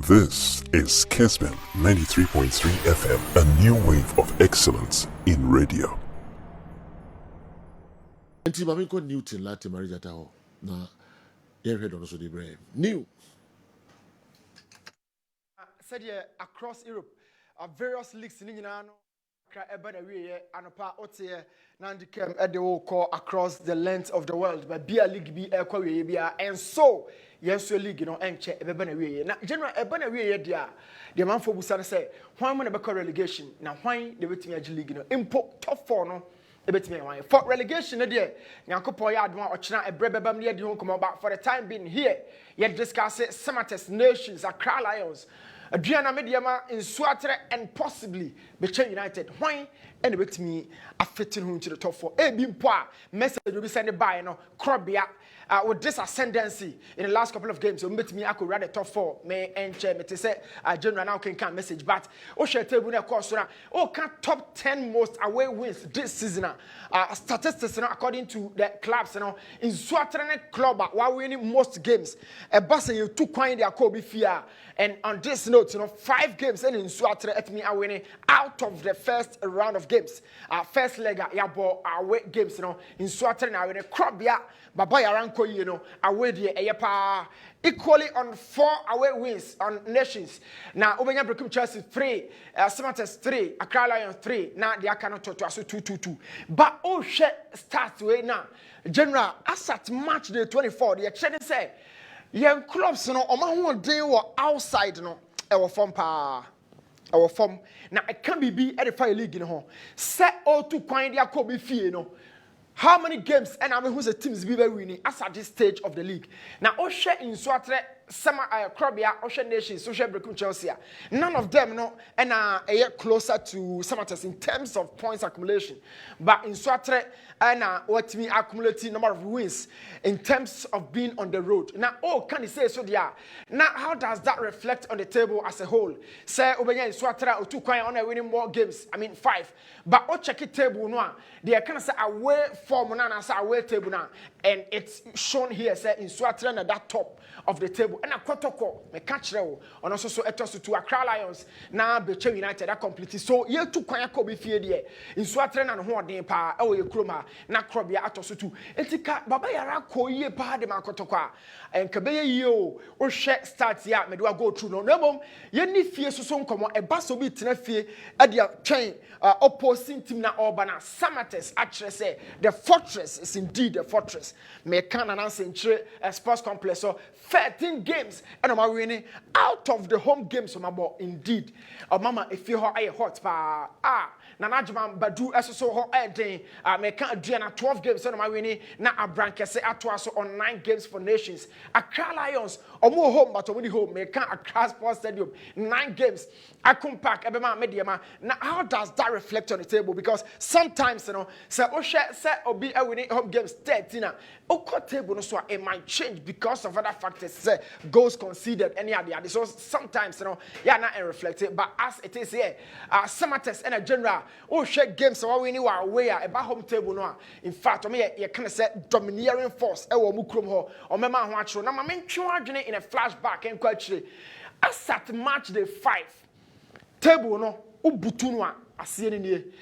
This is Kessben 93.3 FM, a new wave of excellence in radio. Anti-Mamiko Newton Latin Marijata na heard also the brave. New. Said across Europe, various leagues in England. Anopa otie nandikem edewo call across the length of the world but be a league be a and so yes league you know enche ebeba we na general ebana we dia the man for busa say why mo na be relegation na why the betimi agi league no impo top 4 no ebetimi why for relegation na dia nyankopon ya adwa ochena ebrebebam ne de ho come about for the time being here yet discuss Samates nations Accra Lions Adriana Mediama in Suatre and possibly Beche United. Why? And with me, affecting him to the top 4. Bimpoa message will be sent by no Krobia with this ascendancy in the last couple of games. So met me, I could run the top 4. May and chair me to say general now can message, but share table of course can top 10 most away wins this season. Statistics according to the clubs in Suatre club while winning most games. A bus you took coin their Kobe fear. And on this note, 5 games in Suatre at me are winning out of the first round of games. First leg, away games, in Suatre now winning Krobia, Baba Yaranko, away the equally on 4 away wins on nations. Now, Obenya Brekum Chelsea 3, Samates 3, Accra Lions 3. Now they are cannot to us 2-2-2. But starts way now. General, as at March the 24th, the Chinese say. Young clubs no omo den wo outside no e wo form pa e wo form na e can be at the fire league no ho set all to kwan dia ko be fie no how many games and I mean who's the teams be winning as at this stage of the league now o share in Suatre Sama Krobia Ocean Nations social breaking Chelsea none of them no and a year closer to Samates in terms of points accumulation but in Suatre and what me accumulating number of wins in terms of being on the road now can you say so there now how does that reflect on the table as a whole say Obenya in Suatre or 2 on winning more games I mean 5 but o check it table no they can say away form na say away table now and it's shown here say in Suatre at that top of the table and a Kotoko, me catch and also so etos to Accra Lions, now Beche United are completely. So you two Kwayako be feared in Suatren and Horden Pa, oh, you Kroma, na Krobia Atosu too. Etika, Baba Yarako ye pa de Makotoka, and Kabaya yo, or share starts ya, me do I go through no no, ye need fear so soon come a basso bit tenefi at your chain, opposing team na Urbana, Samates actually say the fortress is indeed a fortress. Me can announce in a sports complex so 13 games and I'm winning out of the home games from about indeed. Mama, if you are hot pa Nanajaman Badu SSO ho day me can't do 12 games and I'm winning na Abrankese Atwaso on 9 games for nations. Accra Lions or more home but only home me can't Accra Sports Stadium 9 games. I come back Ebema Mediama. Now how does that reflect on the table? Because sometimes say be a winning home games 13 table no so it might change because of other factors say goals conceded any other so sometimes not reflected but as it is here Samates and a general share games so we are aware about home table no in fact you can say domineering force e wo mukrom ho o mema ho akero na ma mentwe adwene in a flashback en kwa akire as at March the 5 table no ubutu no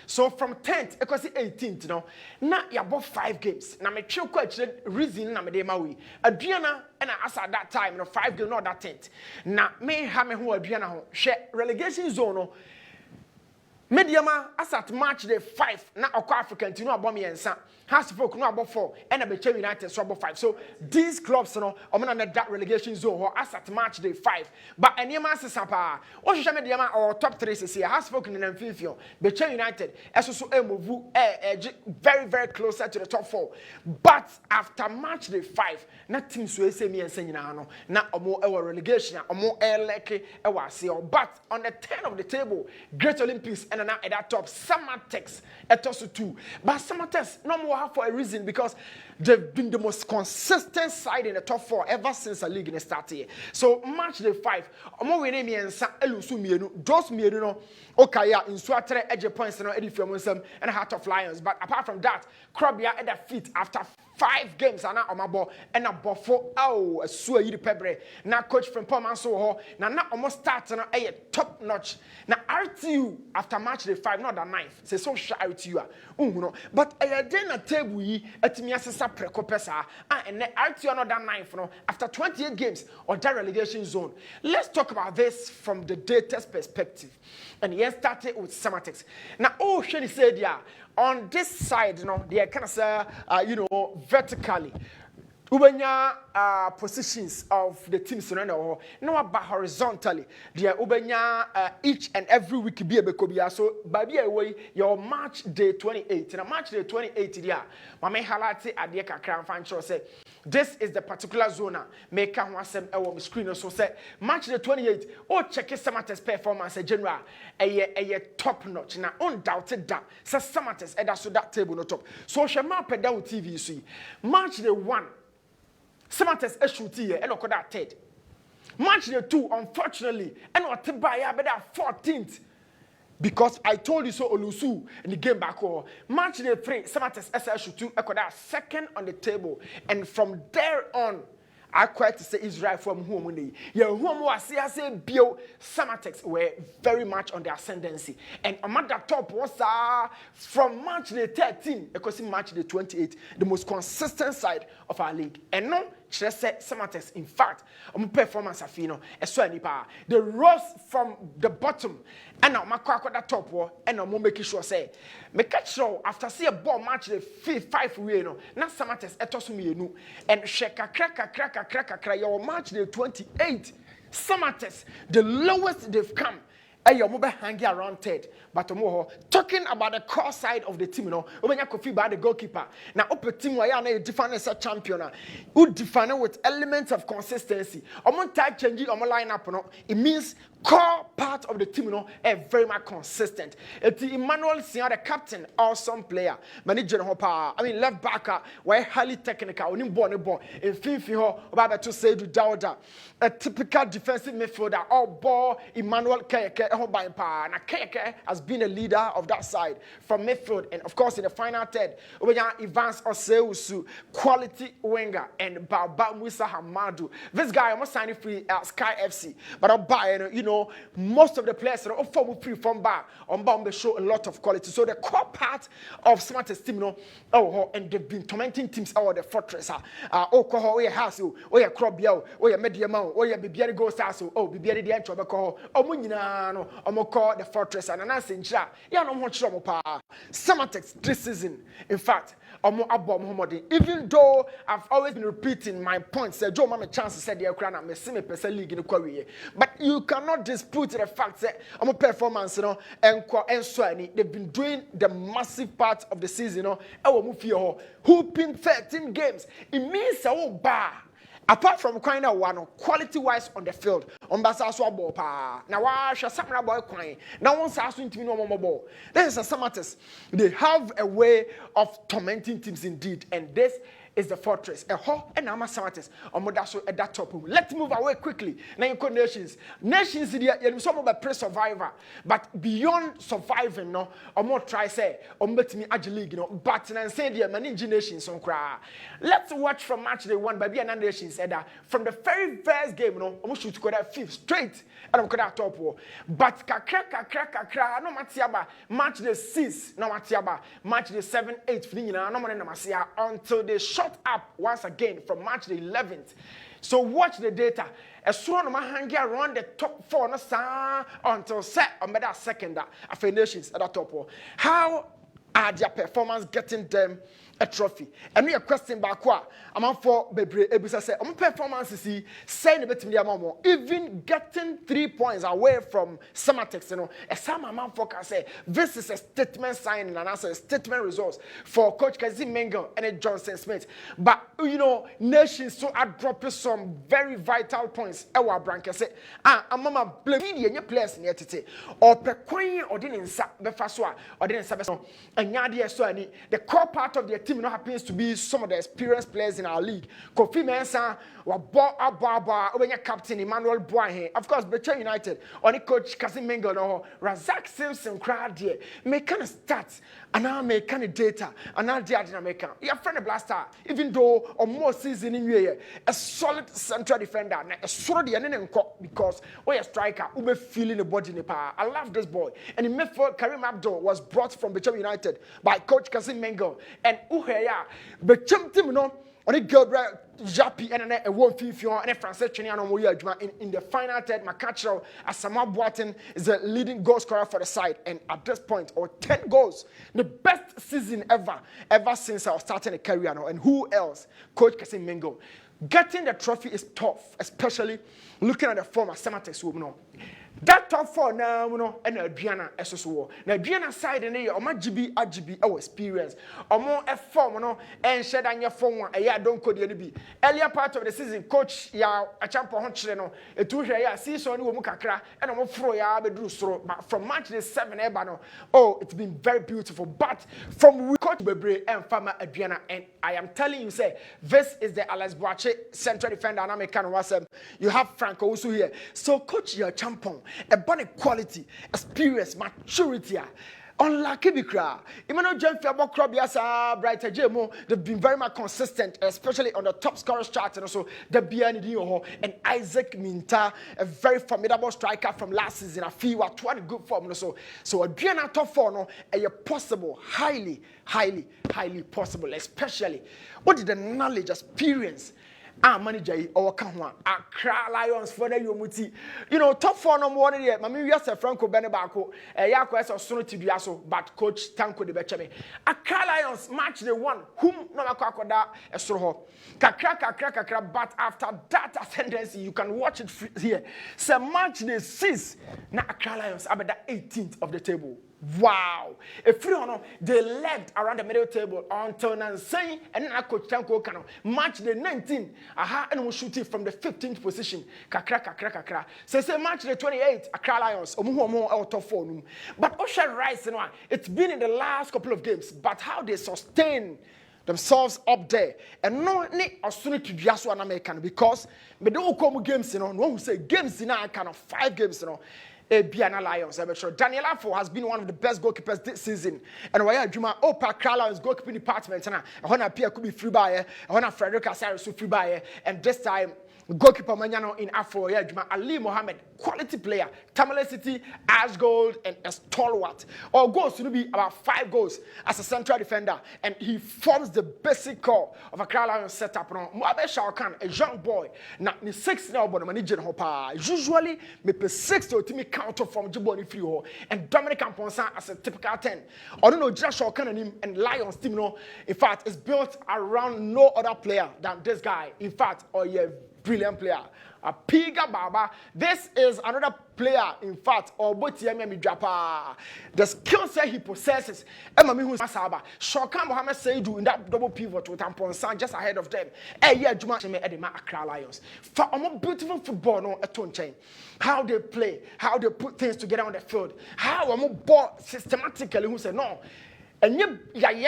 so from 10th because 18th na yabo 5 games na me twe kwa akire reason na me dey ma we aduana and as at that time 5 games not that 10th na me ha me ho aduana ho hwe relegation zone no Mediama as at March the 5 na Okwa African tinu abom yensa has folk no abom 4 and a Beche United so abom 5 so these clubs omana na that relegation zone as at March the 5 but anyama sesapa o hwehwe Mediama or top 3 sisi has folk in Amphifio Beche United so move very very closer to the top 4 but after March the 5 na team so ese mi yensa nyina no na omo relegation omo eleke ase but on the 10 of the table Great Olympics and now at that top Samatex etosu 2 but Samatex no more for a reason because they've been the most consistent side in the top 4 ever since the league started so March the 5 omo we name yensa elusu mienu those mienu no okay in Suatre edge points no edifium and Heart of Lions but apart from that Krobia at the feet after 5 games ana omabo and a bofo oh a sua yiri pebre na coach from Pomanso ho na almost start na a top notch na RTU after match day 5 not the 9th say so shy RTU no but a day na table yi atimi asesa preko pesa and RTU not the 9th no after 28 games or that relegation zone. Let's talk about this from the data's perspective. And yes, started with Samatex. Now, oh, Shani said, yeah, on this side, they kind of say, vertically. Ubenya positions of the teams no about horizontally. They ubenya each and every week be a bekobia. So baby away your March day 28. In a March day 28 there, mama highlight at the kakran fan show say this is the particular zone. Make wasem ewo screen so say March day 28. Oh check Samatex performance general a top notch. Na undoubted that say Samatex eda so that table no top. So shema peda with TV see March day 1. Samatex eshuti here and okoda third. Match day 2, unfortunately, and what Tibaya better 14th. Because I told you so Olusu in the game back home. Match day 3, Samatex eshuti okoda second on the table. And from there on, I quite to say Israel from whom they whom was say bio Samatex were very much on the ascendancy. And among the top was from March the 13, because in March the 28, the most consistent side of our league. And no Samatex, in fact, performance afino the rose from the bottom and now that top war and I'm making sure say make sure after see a ball match the 5 we no na Samatex etosumi and sheka crack your match the 28 Samatex the lowest they've come. Your mobile hanging around third, but talking about the cross side of the team, when you could by the goalkeeper. Now, up a team where you define as a champion, who define with elements of consistency. On type changing on my lineup, it means core part of the team, very much consistent. It's Emmanuel Sia, the captain, awesome player, manager hopper. I mean, left backer, where highly technical, when born in Fifi, about to say to Dauda, a typical defensive midfielder, all ball Emmanuel Keke. Na Keke has been a leader of that side from midfield, and of course in the final third, we have Evans Oseusu, quality winger, and Baba Musa Hamadu. This guy almost signed free at Sky FC, but I'm buying, most of the players are form free from bar on bomb. They show a lot of quality. So the core part of Smartest team, and they've been tormenting teams out of the fortress. Oh, we house, oh, yeah, crop yo, oh, yeah, medium, oh, yeah, Bibiani go stars, oh, Bibiani the entry, oh, Munina. Call the fortress and an answer. Yeah, no more trouble. Samatex this season, in fact, even though I've always been repeating my points, Joe Mama Chance said the Ukraine and Messime Pesa League in the career. But you cannot dispute the fact that I'm a performance, and so they've been doing the massive part of the season, hooping 13 games. It means bar. Apart from kind of one quality wise on the field, on Basaso ball pa. Now why shall Samara boy crying? Now one says to me no more ball. This is a Samatex. They have a way of tormenting teams indeed, and this is the fortress. And I'm a Samatex. At that top. Let's move away quickly. Now you call nations. Nations here, some of the pre-survivor. But beyond surviving, I'm more try say, bet me agile league, but and say the managing nations on cry. Let's watch from match day 1 by another nation said that from the very first game, I'm shoot to go that 5th straight. And I'm that top war. But kakra, no matiaba, match the 6th, no matiaba, match the 7th, 8th, no man until they shot up once again from March the 11th. So watch the data. As soon as I hang around the top 4 until set on that second nations at the top. How are their performance getting them a trophy? And we are question back I'm for Bebre Ebusa say performance is saying a bit to even getting 3 points away from Samatex, a some amount for say this is a statement sign and answer a statement results for Coach Kazi Mengo and Johnson Smith. But nations so I dropped some very vital points. Ewa Branca say I'm mama blame your players in here or per coin or didn't sa befaswa or didn't sabe and yadi so the core part of the team happens to be some of the experienced players in our league. Kofi Mensah, Obenya captain Emmanuel Boahen, of course, Becher United, on coach Kessben Sports, Razak Simpson, crowd here, make kind of stats, and now make kind of data, and now the other American. Your friend Blaster, even though or more season in year, a solid central defender, a solid because a striker who be feeling the body in the power. I love this boy. And in midfield, Karim Abdul was brought from Becher United by coach Kessben Sports, and Uheya, Becher team no. On the Gabriel Japi and a one fifion and a Francis Chiniano in the final third, Makachero Asama Boateng is the leading goal scorer for the side, and at this point, or 10 goals, the best season ever since I was starting a career now. And who else? Coach Kessben Sports. Getting the trophy is tough, especially looking at the form of Samatex woman. That top four now, and Adriana SSO. Now, Adriana side and a GB, our experience, or more a form, and shed on your form, a year don't code the be. Earlier part of the season, coach a champion Honchino, a 2 year season, Mukakra, and a more froya, but from March the 7 Ebano. Oh, it's been very beautiful. But from Coach Bebre and Farmer Adriana, and I am telling you, say, this is the Alex Boache central defender, and American Wasem. You have Franco also here. So, coach, your champion. A bunny quality, experience, maturity. Unlucky Bikra. Emmanuel Jemfiabo Krobiasa, Brighter Jemo, they've been very much consistent, especially on the top scorers chart, and also the Biani and Isaac Minta, a very formidable striker from last season. I feel what one good form. So Adriana top four, no, a possible, highly possible, especially what did the knowledge, experience. Manager or Kanwa, Accra Lions for the Yomuti. You know, top four no more yet. Mammy, yes, a Franco Benebako, a Yaquest or Sonoti Biaso, but coach Tanko de Bechame. Accra Lions match the one whom no Macacoda, a Soho. Kakra, but after that ascendancy, you can watch it here. So match the 6th, now Accra Lions about the 18th of the table. Wow! If you they led around the middle table until Nansay and then coach Tanko Kano match the 19th. Aha, and we shoot it from the 15th position. Kakra. So say match the 28th. Accra Lions. Omuho out of four. But Ocean Rice, it's been in the last couple of games. But how they sustain themselves up there and no need as soon to be an American because me don't come games, no one who say games in a kind of 5 games, Biana Lions. I'm sure Daniel Afo has been one of the best goalkeepers this season. And why Juma Opa Lions goalkeeping department and I want to appear could be free buyer. I want to Frederick Asari so free buyer. And this time goalkeeper Manyano in Afro, Juma Ali Mohammed, quality player, Tamale City, Ash Gold, and a stalwart. All goals to be about 5 goals as a central defender, and he forms the basic core of a Lions setup. Moabe Shalkan, a young boy, now 6 now, but manager Hopa. Usually, me 6 to me counter from Jiboni Free and Dominic Amponsa as a typical 10. I don't know, Josh Shalkan and him and Lions team. In fact, it's built around no other player than this guy. In fact, brilliant player. A Piga Baba. This is another player, in fact, or Botiemi Japa. The skill set he possesses. Emma Mihu Saba. Shokan Mohammed Saidu in that double pivot with Amponsan just ahead of them. Juma Edema Accra Lions. For a more beautiful football, no, a tone chain. How they play, how they put things together on the field, how a more ball systematically who say no. And you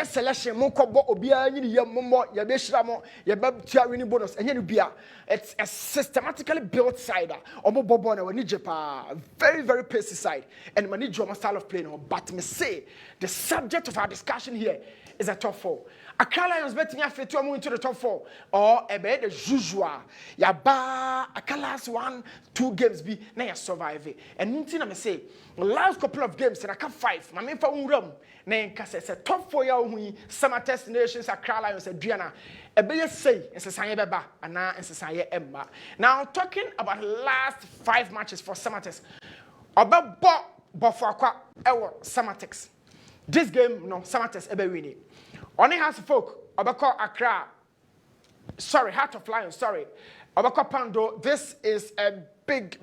selection Mokobo Obia, you Momo, Yabeshramo, Yabab winning bonus, and Yenubia. It's a systematically built side. Omo Bobona, Wanijapa, very pacey side, and Manijoma style of play. But me say the subject of our discussion here is a top 4. Accra Lions betting you to move into the top 4 or a bit the usual. Yaba a last 1-2 games be na you survive. And nothing I say last couple of games and I can 5. My main for room. Na say top 4 ya hu summer test nations Accra Lions Adriana. A bit say nsesanye beba ana nsesanye emma. Now talking about last 5 matches for summer test. Oba for akwa ewo summer test. This game no summer test ebe win it. Only has folk, Obako Accra, Heart of Lions, Obako Pando, this is a big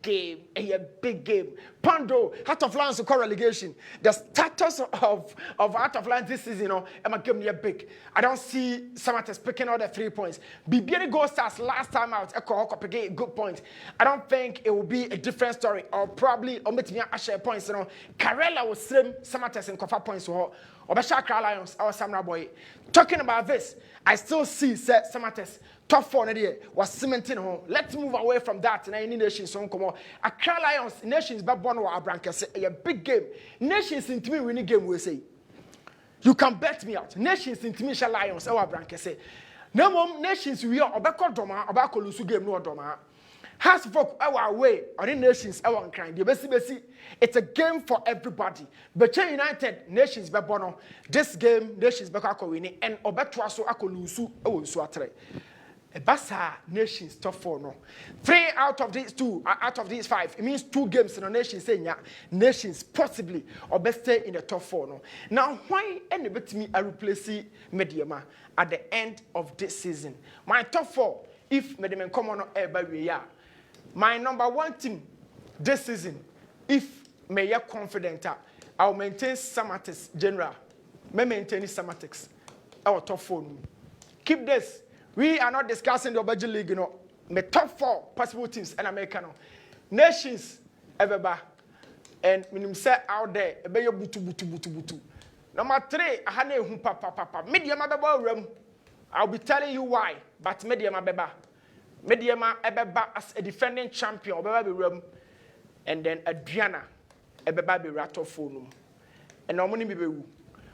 game, a big game. Pando, Heart of Lions to relegation. The status of Heart of Lions this season, Emma give me a big. I don't see Samatex picking out the 3 points. Bibiani Gold Stars last time out, Echo picking a good point. I don't think it will be a different story, or probably omit me a share points. Karela will slim Samatex and Kofa points to her. Obashakra Lions, our Samurai boy. Talking about this, I still see Samatex. Top 4 was cementing home. Let's move away from that. And any nations so come on. Accra Lions, nations but born or Abranca a big game. Nations in me winning game we say. You can bet me out. Nations in me Lions or Abranca say. No more nations we are Obako Doma, Obako Lusu game no Doma. Has folk our way or in nations our kind. The best it's a game for everybody. But United nations but bono. This game nations Bakako winning and Obetua so Akolusu Suatre. Basa nations top 4 no. 3 out of these 5. It means 2 games in a nation saying nations possibly or best stay in the top 4 no. Now why any bit me I replace Mediama at the end of this season? My top 4, if Mediama come on by we are. My number 1 team this season, if me are confident, I'll maintain Samatex general. Me maintain Samatex our top 4 no. Keep this. We are not discussing the budget league, My top 4 possible teams in America, nations ever, and when say out there, a better butu. Number 3, I had a papa. Medium room. I'll be telling you why, but medium ebeba as a defending champion, be room, and then Adriana ebeba be rattle phone, and normally be.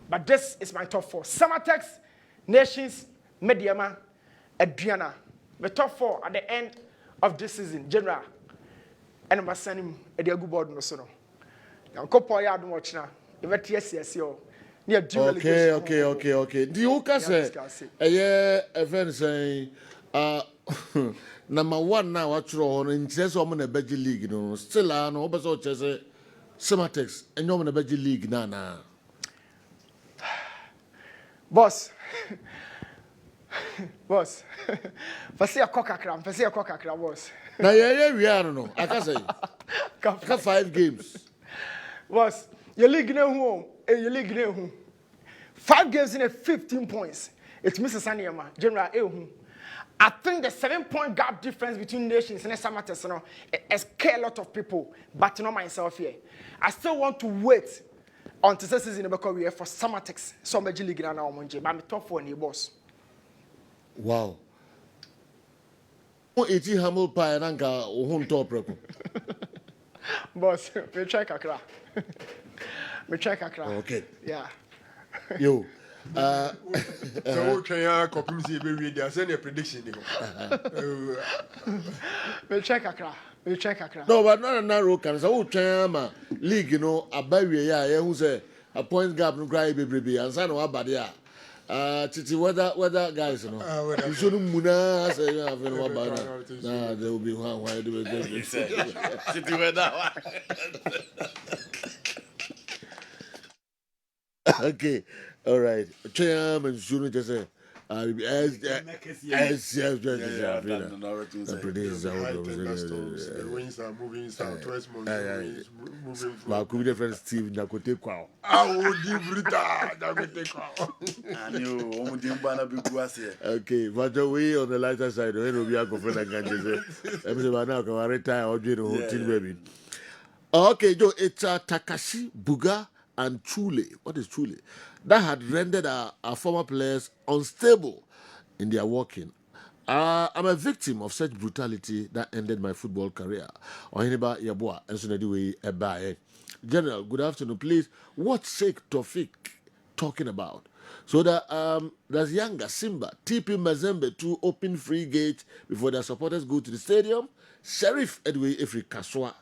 But this is my top 4: Samatex, nations, medium. Adriana, the top 4 at the end of this season, general. And I'm sending him a good board no sono. Now, couple yard watch now. Yes. Okay. The Oka say, a friend saying, number 1 now, what's wrong in chess or in a budget league, still on over so chess, Samatex, and no in a budget league, nana. Boss. Boss, fasi akoka kram, boss. Now, we are no. I can say, 5 games. Boss, your league no home, your league no home. 5 games in a 15 points. It's Mrs. Sanyama, General Ehum. I think the 7-point gap difference between nations and Samatex, it scares a lot of people, but not myself here. I still want to wait until the season because for Samatex, so major league now, but I'm top 4 in the boss. Wow. What is humble pie and anka or top record? Boss, we check Accra. Okay. Yeah. Yo. So can you copy me every day? Send a prediction. We check Accra. No, but not a narrow can. So Chama league, a barrier, who say a point gap no cry baby and son of Abadia. Titi, whether guys, you shouldn't muna say you have no about. Nah, there will be one. Why do we say? Titi, whether. Okay, all right. Cham and Shunu just say. Yes. The winds are moving southwest, moving from. Could be different Steve Nakote Kwao. I would give Rita Nakote Kwao. Okay, but we on the lighter side, when we are going to get everybody now can retire or do the whole team, baby. Okay, Joe, it's Takashi, Buga, and Chule. What is Chule? That had rendered our former players unstable in their working. I'm a victim of such brutality that ended my football career. General, good afternoon. Please, what's Sheikh Tofik talking about? So that there's Yanga, Simba, TP Mazembe to open free gate before their supporters go to the stadium. Sheriff Edway Ifri Kaswa.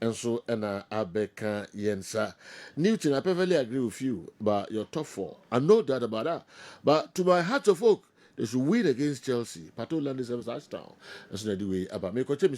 And so, Abeka Yensa. Newton, I perfectly agree with you about your top 4. I know that about that. But to my heart of oak, they should win against Chelsea. Pato landed 7 touchdowns. That's not the way. About me,